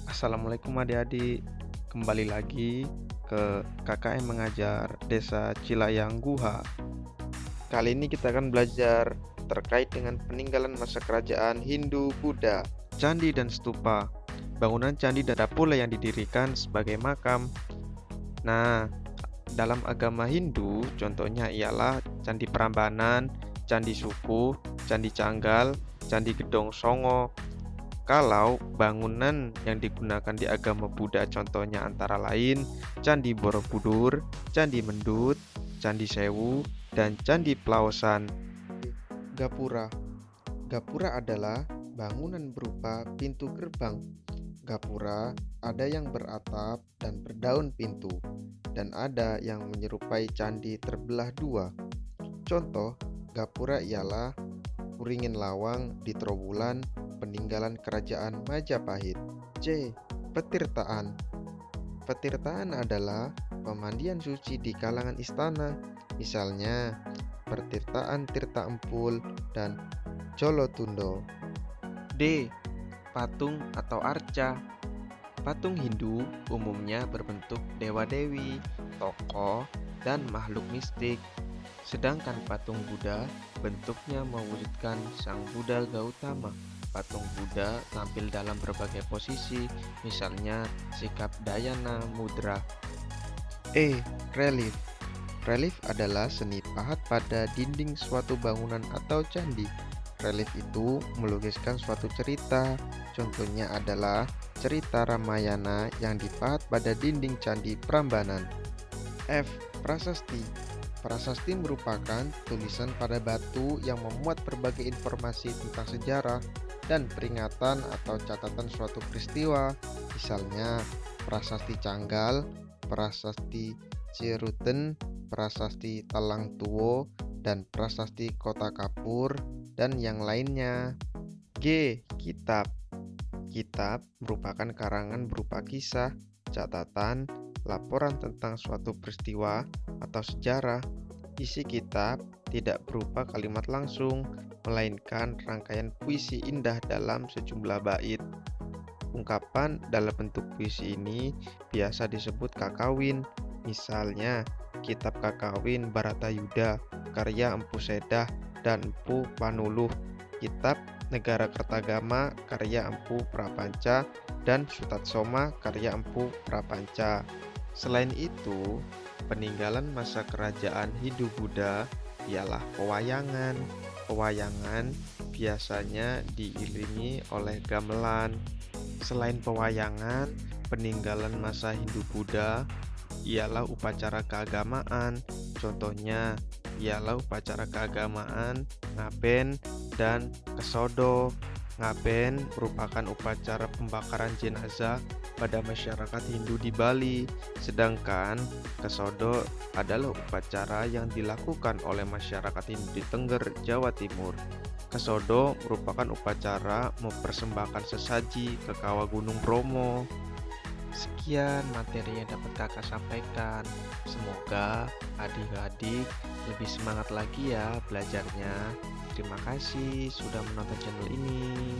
Assalamualaikum adik-adik, kembali lagi ke KKN Mengajar Desa Cilayang Guha. Kali ini kita akan belajar terkait dengan peninggalan masa kerajaan Hindu-Buddha, candi dan stupa. Bangunan candi dan pula yang didirikan sebagai makam. Nah, dalam agama Hindu, contohnya ialah Candi Prambanan, Candi Suku, Candi Canggal, Candi Gedong Songo. Kalau bangunan yang digunakan di agama Buddha contohnya antara lain Candi Borobudur, Candi Mendut, Candi Sewu, dan Candi Plaosan. Gapura. Gapura adalah bangunan berupa pintu gerbang. Gapura ada yang beratap dan berdaun pintu, dan ada yang menyerupai candi terbelah dua. Contoh gapura ialah Kuringin Lawang di Trowulan, peninggalan kerajaan Majapahit. C. Petirtaan. Petirtaan adalah pemandian suci di kalangan istana, misalnya Pertirtaan Tirta Empul dan Colotundo. D. Patung atau arca. Patung Hindu umumnya berbentuk dewa-dewi, tokoh, dan makhluk mistik. Sedangkan patung Buddha bentuknya mewujudkan Sang Buddha Gautama. Patung Buddha tampil dalam berbagai posisi, misalnya sikap dhyana mudra. E. Relief. Relief adalah seni pahat pada dinding suatu bangunan atau candi. Relief itu melukiskan suatu cerita, contohnya adalah cerita Ramayana yang dipahat pada dinding candi Prambanan. F. Prasasti. Prasasti merupakan tulisan pada batu yang memuat berbagai informasi tentang sejarah dan peringatan atau catatan suatu peristiwa, misalnya Prasasti Canggal, Prasasti Ciruten, Prasasti Talang Tuwo, dan Prasasti Kota Kapur, dan yang lainnya. G. Kitab. Kitab merupakan karangan berupa kisah, catatan, laporan tentang suatu peristiwa atau sejarah. Isi kitab tidak berupa kalimat langsung, melainkan rangkaian puisi indah dalam sejumlah bait. Ungkapan dalam bentuk puisi ini biasa disebut kakawin. Misalnya, Kitab Kakawin Baratayuda karya Empu Sedah dan Empu Panuluh, Kitab Negara Kertagama karya Empu Prapanca, dan Sutatsoma karya Empu Prapanca. Selain itu, peninggalan masa kerajaan Hindu-Buddha ialah pewayangan. Pewayangan biasanya diiringi oleh gamelan. Selain pewayangan, peninggalan masa Hindu-Buddha ialah upacara keagamaan. Contohnya ialah upacara keagamaan Ngaben dan Kesodo. Ngaben merupakan upacara pembakaran jenazah pada masyarakat Hindu di Bali, sedangkan Kesodo adalah upacara yang dilakukan oleh masyarakat Hindu di Tengger, Jawa Timur. Kesodo merupakan upacara mempersembahkan sesaji ke kawah Gunung Bromo. Sekian materi yang dapat kakak sampaikan. Semoga adik-adik lebih semangat lagi ya belajarnya. Terima kasih sudah menonton channel ini.